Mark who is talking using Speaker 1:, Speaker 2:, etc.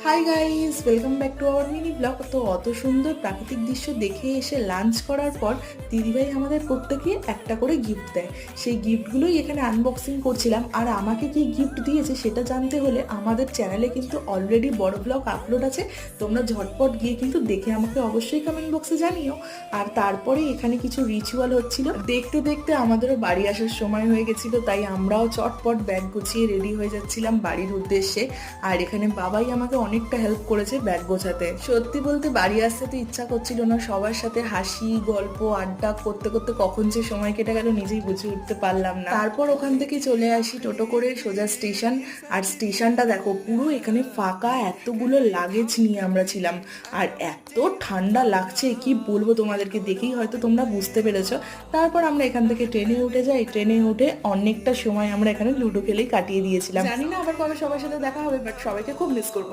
Speaker 1: Hi guys, welcome back to our mini blog. তো অত সুন্দর প্রাকৃতিক দৃশ্য দেখে এসে লাঞ্চ করার পর দিদিভাই আমাদের প্রত্যেকে একটা করে গিফট দেয়। সেই গিফটগুলোই এখানে আনবক্সিং করছিলাম। আর আমাকে কি গিফট দিয়েছে সেটা জানতে হলে আমাদের চ্যানেলে কিন্তু অলরেডি বড় ব্লগ আপলোড আছে, তোমরা ঝটপট গিয়ে কিন্তু দেখে আমাকে অবশ্যই কমেন্ট বক্সে জানিও। আর তারপরে এখানে কিছু রিচুয়াল হচ্ছিল, দেখতে দেখতে আমাদেরও বাড়ি আসার সময় হয়ে গেছিল, তাই আমরাও চটপট ব্যাগ গুছিয়ে রেডি হয়ে যাচ্ছিলাম বাড়ির উদ্দেশ্যে। আর এখানে বাবাই আমাকে অনেকটা হেল্প করেছে ব্যাগ গোছাতে। সত্যি বলতে বাড়ি আসতে তো ইচ্ছা করছিল না, সবার সাথে হাসি গল্প আড্ডা করতে করতে কখন যে সময় কেটে গেল নিজেই বুঝে উঠতে পারলাম না। তারপর ওখান থেকে চলে আসি টোটো করে সোজা স্টেশন। আর স্টেশনটা দেখো পুরো এখানে ফাঁকা, এতগুলো লাগেজ নিয়ে আমরা ছিলাম। আর এত ঠান্ডা লাগছে কি বলবো তোমাদেরকে, দেখেই হয়তো তোমরা বুঝতে পেরেছো। তারপর আমরা এখান থেকে ট্রেনে উঠে যাই। ট্রেনে উঠে অনেকটা সময় আমরা এখানে লুডো খেলেই কাটিয়ে দিয়েছিলাম। জানি না আবার কবে সবার সাথে দেখা হবে, বাট সবাইকে খুব মিস করবো।